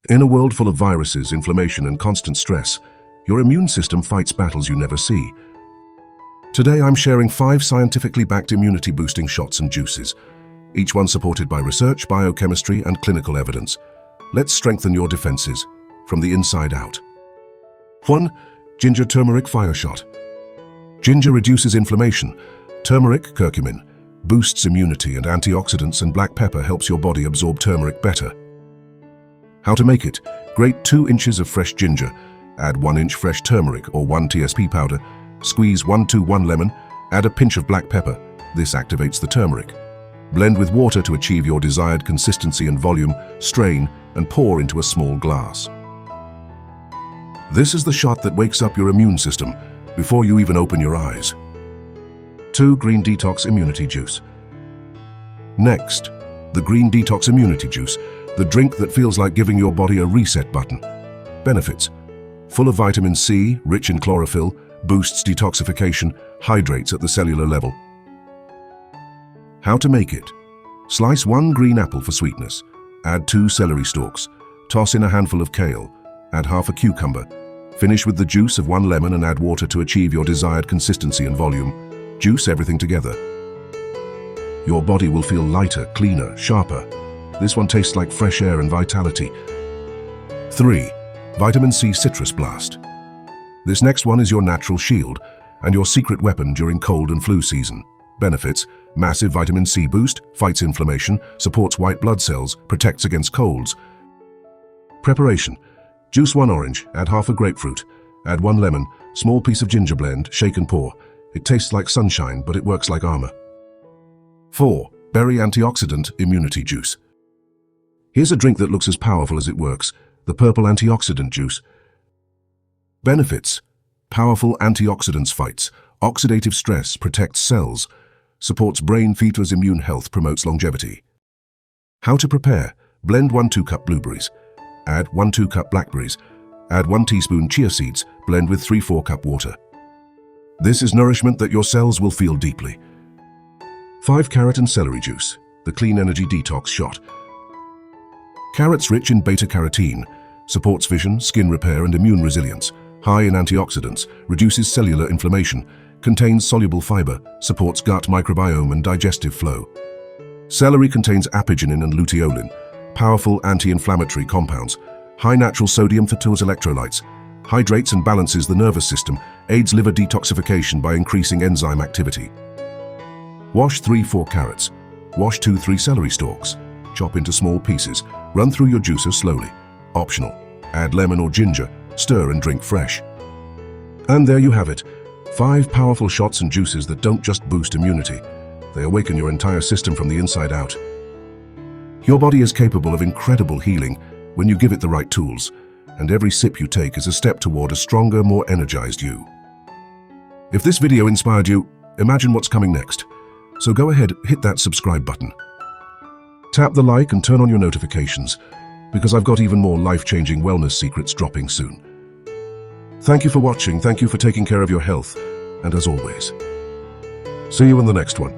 In a world full of viruses, inflammation, and constant stress, your immune system fights battles you never see. Today I'm sharing 5 scientifically backed immunity-boosting shots and juices, each one supported by research, biochemistry, and clinical evidence. Let's strengthen your defenses from the inside out. 1. Ginger Turmeric Fire Shot. Ginger reduces inflammation. Turmeric, curcumin, boosts immunity and antioxidants, and black pepper helps your body absorb turmeric better. How to make it? Grate 2 inches of fresh ginger, add 1 inch fresh turmeric or 1 TSP powder, squeeze 1 to 1 lemon, add a pinch of black pepper. This activates the turmeric. Blend with water to achieve your desired consistency and volume, strain, and pour into a small glass. This is the shot that wakes up your immune system before you even open your eyes. 2. Green Detox Immunity Juice. Next, the Green Detox Immunity Juice, the drink that feels like giving your body a reset button. Benefits: full of vitamin C, rich in chlorophyll, boosts detoxification, hydrates at the cellular level. How to make it? Slice 1 green apple for sweetness, add 2 celery stalks, toss in a handful of kale, add half a cucumber, finish with the juice of 1 lemon and add water to achieve your desired consistency and volume. Juice everything together. Your body will feel lighter, cleaner, sharper. This one tastes like fresh air and vitality. 3. Vitamin C Citrus Blast. This next one is your natural shield and your secret weapon during cold and flu season. Benefits: massive vitamin C boost, fights inflammation, supports white blood cells, protects against colds. Preparation: juice 1 orange, add half a grapefruit, add 1 lemon, small piece of ginger blend, shake and pour. It tastes like sunshine, but it works like armor. 4. Berry Antioxidant Immunity Juice. Here's a drink that looks as powerful as it works, the purple antioxidant juice. Benefits: powerful antioxidants, fights oxidative stress, protects cells, supports brain, fetus immune health, promotes longevity. How to prepare? Blend 1 2-cup blueberries, add 1 2-cup blackberries, add 1 teaspoon chia seeds, blend with 3/4 cup water. This is nourishment that your cells will feel deeply. 5. Carrot and Celery Juice, the Clean Energy Detox Shot. Carrots, rich in beta-carotene, supports vision, skin repair, and immune resilience. High in antioxidants, reduces cellular inflammation, contains soluble fiber, supports gut microbiome and digestive flow. Celery contains apigenin and luteolin, powerful anti-inflammatory compounds. High natural sodium fertils electrolytes, hydrates and balances the nervous system, aids liver detoxification by increasing enzyme activity. Wash 3-4 carrots. Wash 2-3 celery stalks. Chop into small pieces. Run through your juicer slowly. Optional. Add lemon or ginger. Stir and drink fresh. And there you have it. 5 powerful shots and juices that don't just boost immunity. They awaken your entire system from the inside out. Your body is capable of incredible healing when you give it the right tools, and every sip you take is a step toward a stronger, more energized you. If this video inspired you, imagine what's coming next. So go ahead, hit that subscribe button. Tap the like and turn on your notifications, because I've got even more life-changing wellness secrets dropping soon. Thank you for watching, thank you for taking care of your health, and as always, see you in the next one.